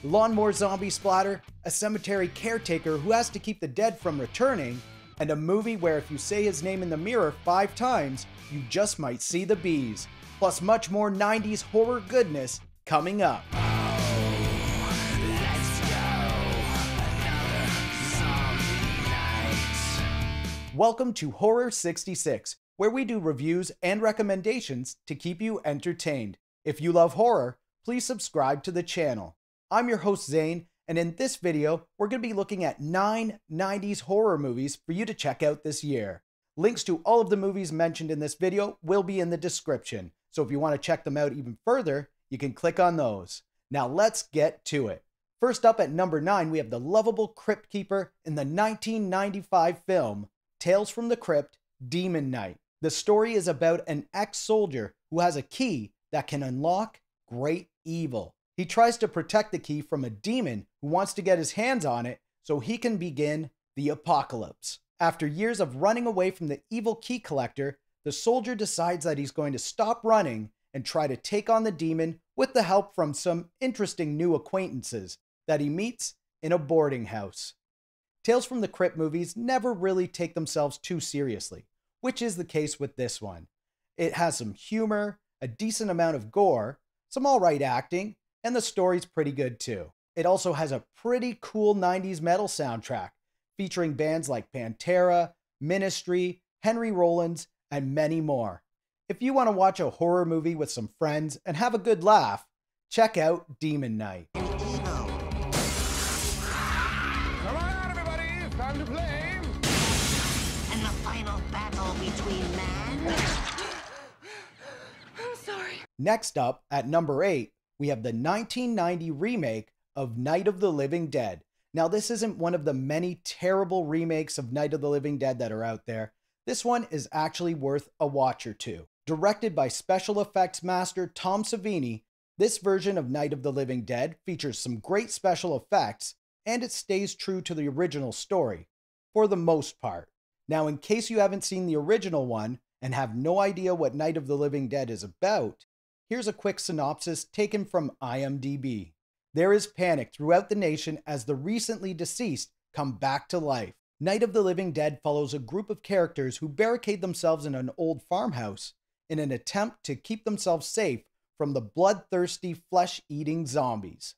lawnmower zombie splatter, a cemetery caretaker who has to keep the dead from returning, and a movie where if you say his name in the mirror 5 times, you just might see the bees. Plus much more 90s horror goodness coming up. Welcome to Horror 66, where we do reviews and recommendations to keep you entertained. If you love horror, please subscribe to the channel. I'm your host Zane, and in this video, we're going to be looking at 9 90s horror movies for you to check out this year. Links to all of the movies mentioned in this video will be in the description, so if you want to check them out even further, you can click on those. Now let's get to it. First up at number 9, we have the lovable Crypt Keeper in the 1995 film Tales from the Crypt, Demon Knight. The story is about an ex-soldier who has a key that can unlock great evil. He tries to protect the key from a demon who wants to get his hands on it so he can begin the apocalypse. After years of running away from the evil key collector, the soldier decides that he's going to stop running and try to take on the demon with the help from some interesting new acquaintances that he meets in a boarding house. Tales from the Crypt movies never really take themselves too seriously, which is the case with this one. It has some humor, a decent amount of gore, some alright acting, and the story's pretty good too. It also has a pretty cool 90s metal soundtrack, featuring bands like Pantera, Ministry, Henry Rollins, and many more. If you want to watch a horror movie with some friends and have a good laugh, check out Demon Knight. Time to play! And the final battle between man... I'm sorry. Next up, at number 8, we have the 1990 remake of Night of the Living Dead. Now, this isn't one of the many terrible remakes of Night of the Living Dead that are out there. This one is actually worth a watch or two. Directed by special effects master Tom Savini, this version of Night of the Living Dead features some great special effects, and it stays true to the original story, for the most part. Now, in case you haven't seen the original one and have no idea what Night of the Living Dead is about, here's a quick synopsis taken from IMDb. There is panic throughout the nation as the recently deceased come back to life. Night of the Living Dead follows a group of characters who barricade themselves in an old farmhouse in an attempt to keep themselves safe from the bloodthirsty, flesh-eating zombies.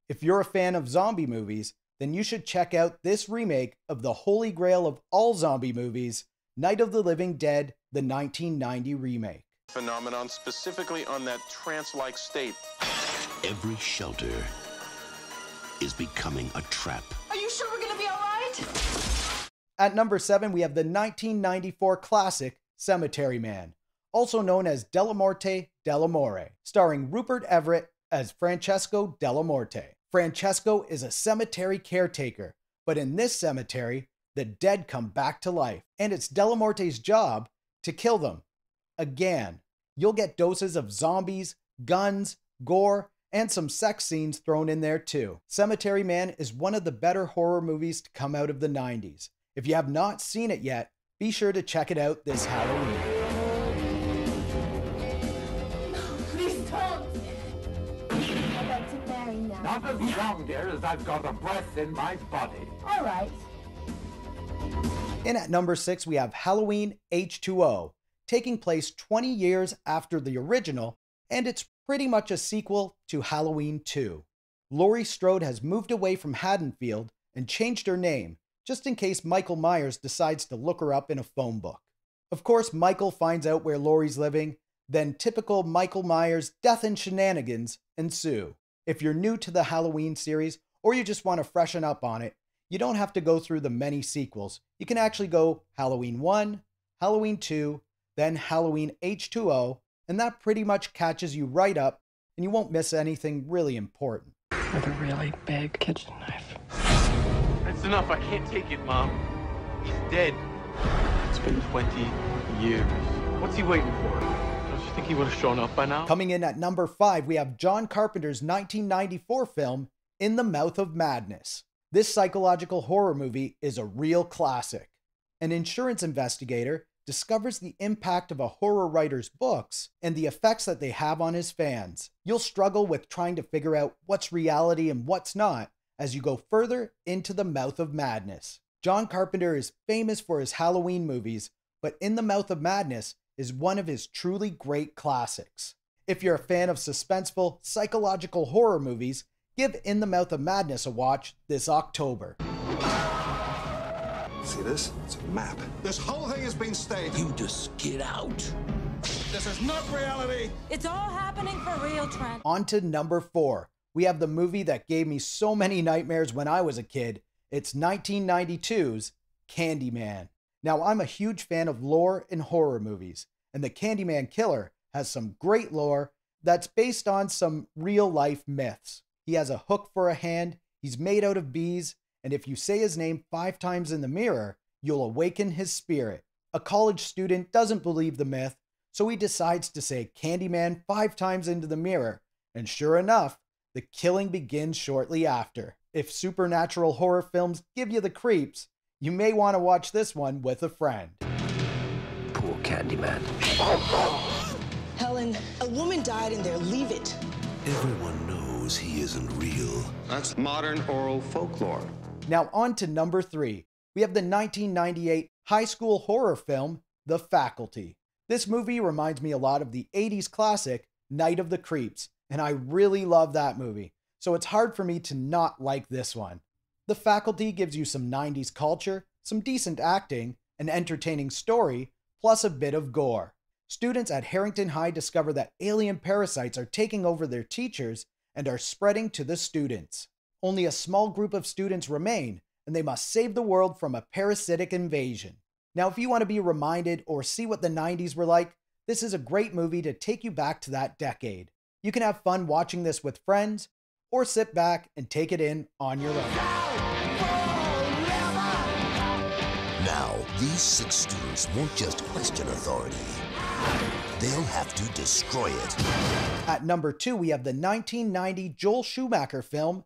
If you're a fan of zombie movies, then you should check out this remake of the holy grail of all zombie movies, Night of the Living Dead, the 1990 remake. Phenomenon specifically on that trance-like state. Every shelter is becoming a trap. Are you sure we're gonna be all right? At number 7, we have the 1994 classic Cemetery Man, also known as DELLAMORTE, DELLAMORE, starring Rupert Everett as Francesco DELLAMORTE. Francesco is a cemetery caretaker, but in this cemetery, the dead come back to life, and it's DELLAMORTE's job to kill them. Again, you'll get doses of zombies, guns, gore, and some sex scenes thrown in there too. Cemetery Man is one of the better horror movies to come out of the 90s. If you have not seen it yet, be sure to check it out this Halloween. Not as long, dear, as I've got a breath in my body. All right. And at number 6, we have Halloween H2O, taking place 20 years after the original, and it's pretty much a sequel to Halloween 2. Laurie Strode has moved away from Haddonfield and changed her name, just in case Michael Myers decides to look her up in a phone book. Of course, Michael finds out where Laurie's living, then typical Michael Myers death and shenanigans ensue. If you're new to the Halloween series, or you just want to freshen up on it, you don't have to go through the many sequels. You can actually go Halloween 1, Halloween 2, then Halloween H2O, and that pretty much catches you right up, and you won't miss anything really important. With a really big kitchen knife. That's enough, I can't take it, Mom. He's dead. It's been 20 years. What's he waiting for? Don't you think he would have shown up by now? Coming in at number 5, we have John Carpenter's 1994 film, In the Mouth of Madness. This psychological horror movie is a real classic. An insurance investigator, discovers the impact of a horror writer's books and the effects that they have on his fans. You'll struggle with trying to figure out what's reality and what's not as you go further into the Mouth of Madness. John Carpenter is famous for his Halloween movies, but In the Mouth of Madness is one of his truly great classics. If you're a fan of suspenseful, psychological horror movies, give In the Mouth of Madness a watch this October. See this? It's a map. This whole thing has been staged. You just get out. This is not reality. It's all happening for real, Trent. On to number 4. We have the movie that gave me so many nightmares when I was a kid. It's 1992's Candyman. Now, I'm a huge fan of lore in horror movies, and the Candyman killer has some great lore that's based on some real-life myths. He has a hook for a hand, he's made out of bees, and if you say his name 5 times in the mirror, you'll awaken his spirit. A college student doesn't believe the myth, so he decides to say Candyman 5 times into the mirror, and sure enough, the killing begins shortly after. If supernatural horror films give you the creeps, you may want to watch this one with a friend. Poor Candyman. Helen, a woman died in there. Leave it. Everyone knows he isn't real. That's modern oral folklore. Now on to number 3. We have the 1998 high school horror film, The Faculty. This movie reminds me a lot of the 80s classic, Night of the Creeps, and I really love that movie, so it's hard for me to not like this one. The Faculty gives you some 90s culture, some decent acting, an entertaining story, plus a bit of gore. Students at Harrington High discover that alien parasites are taking over their teachers and are spreading to the students. Only a small group of students remain, and they must save the world from a parasitic invasion. Now, if you want to be reminded or see what the 90s were like, this is a great movie to take you back to that decade. You can have fun watching this with friends, or sit back and take it in on your own. Now, these 6 students won't just question authority. They'll have to destroy it. At number 2, we have the 1990 Joel Schumacher film,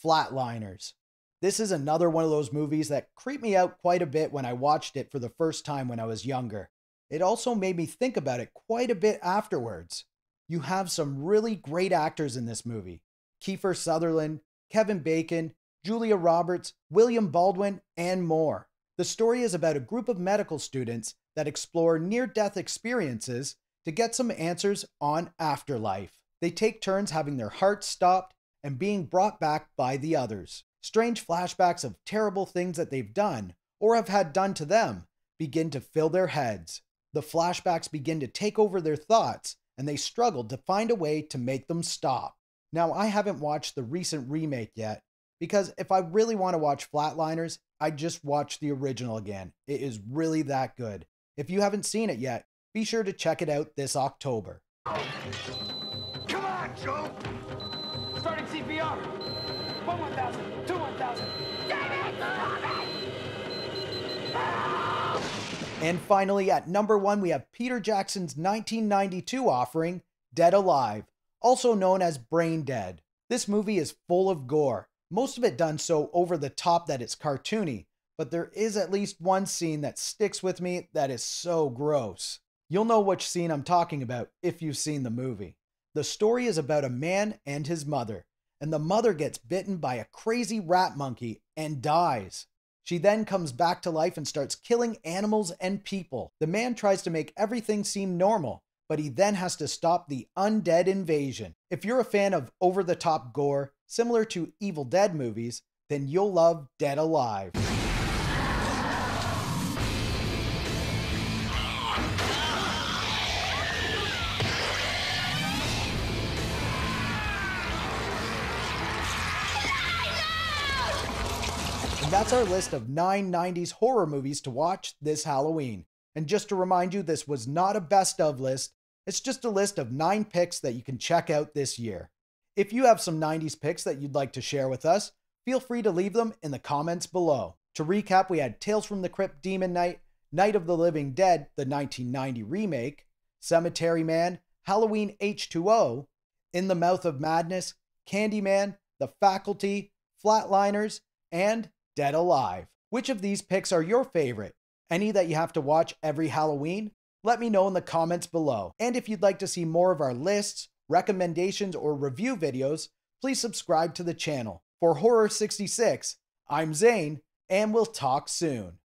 Flatliners. This is another one of those movies that creeped me out quite a bit when I watched it for the first time when I was younger. It also made me think about it quite a bit afterwards. You have some really great actors in this movie. Kiefer Sutherland, Kevin Bacon, Julia Roberts, William Baldwin, and more. The story is about a group of medical students that explore near-death experiences to get some answers on afterlife. They take turns having their hearts stopped and being brought back by the others. Strange flashbacks of terrible things that they've done or have had done to them begin to fill their heads. The flashbacks begin to take over their thoughts, and they struggle to find a way to make them stop. Now, I haven't watched the recent remake yet, because if I really want to watch Flatliners, I just watch the original again. It is really that good. If you haven't seen it yet, be sure to check it out this October. Come on, Joe! Starting CPR. 1,000, 2,000. And finally, at number 1, we have Peter Jackson's 1992 offering, Dead Alive, also known as Brain Dead. This movie is full of gore, most of it done so over the top that it's cartoony, but there is at least one scene that sticks with me that is so gross. You'll know which scene I'm talking about if you've seen the movie. The story is about a man and his mother, and the mother gets bitten by a crazy rat monkey and dies. She then comes back to life and starts killing animals and people. The man tries to make everything seem normal, but he then has to stop the undead invasion. If you're a fan of over-the-top gore, similar to Evil Dead movies, then you'll love Dead Alive. And that's our list of 9 90s horror movies to watch this Halloween. And just to remind you, this was not a best of list. It's just a list of 9 picks that you can check out this year. If you have some 90s picks that you'd like to share with us, feel free to leave them in the comments below. To recap, we had Tales from the Crypt Demon Knight, Night of the Living Dead, the 1990 remake, Cemetery Man, Halloween H2O, In the Mouth of Madness, Candyman, The Faculty, Flatliners, and Dead Alive. Which of these picks are your favorite? Any that you have to watch every Halloween? Let me know in the comments below. And if you'd like to see more of our lists, recommendations, or review videos, please subscribe to the channel. For Horror 66, I'm Zane, and we'll talk soon.